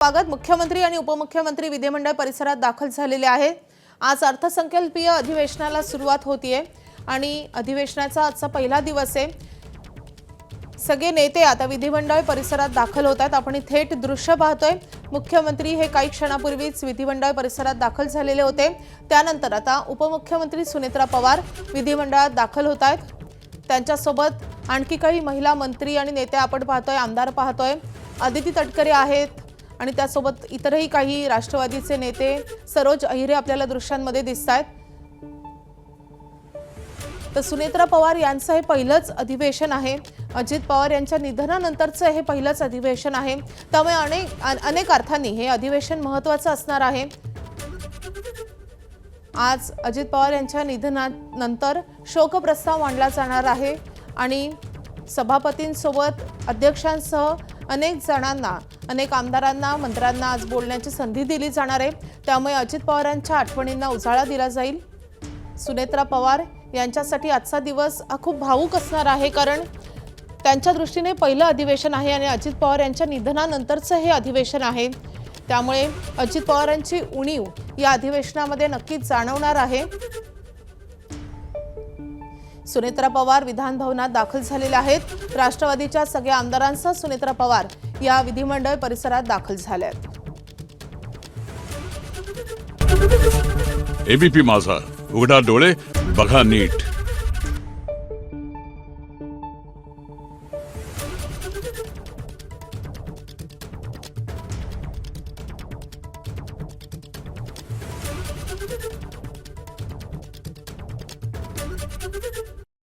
स्वागत मुख्यमंत्री आणि उपमुख्यमंत्री विधिमंडळ परिसरात दाखल झालेले आहेत। आज अर्थसंकल्पीय अधिवेशनाला सुरुवात होतीये आणि अधिवेशनाचा आजचा पहिला दिवस आहे। सगळे नेते आता विधिमंडळ परिसरात दाखल होतात। आपण थेट दृश्य पाहतोय। मुख्यमंत्री हे काही क्षणापूर्वीच विधिमंडळ परिसरात दाखल झालेले होते। त्यानंतर आता उपमुख्यमंत्री सुनेत्रा पवार विधिमंडळात दाखल होतात। त्यांच्यासोबत आणखी काही महिला मंत्री आणि नेते आपण पाहतोय, आमदार पाहतोय, आदिती तटकरे आहेत आणि त्यासोबत इतरही काही राष्ट्रवादीचे नेते, सरोज अहिरे आपल्याला दृश्यांमध्ये दिसतात। तर सुनेत्रा पवार यांचं हे पहिलंच अधिवेशन आहे। अजित पवार यांच्या निधनानंतरचं हे पहिलंच अधिवेशन आहे। त्यामुळे अनेक अर्थांनी हे अधिवेशन महत्त्वाचं असणार आहे। आज अजित पवार यांच्या निधनानंतर शोकप्रस्ताव मांडला जाणार आहे आणि सभापतींसोबत अध्यक्षांसह अनेक जणांना, अनेक आमदारांना, मंत्र्यांना आज बोलण्याची संधी दिली जाणार आहे। त्यामुळे अजित पवारांच्या आठवणींना उजाळा दिला जाईल। सुनेत्रा पवार यांच्यासाठी आजचा दिवस खूप भावूक असणार आहे, कारण त्यांच्या दृष्टीने पहिलं अधिवेशन आहे आणि अजित पवार यांच्या निधनानंतरचं हे अधिवेशन आहे। त्यामुळे अजित पवारांची उणीव या अधिवेशनामध्ये नक्कीच जाणवणार आहे। सुनेत्रा पवार विधान भवनात दाखल झालेले आहेत। राष्ट्रवादीच्या सगळ्या आमदारांसह सुनेत्रा पवार या विधिमंडळ परिसरात दाखल झाल्या आहेत। एबीपी माझा, उघडा डोळे बघा नीट।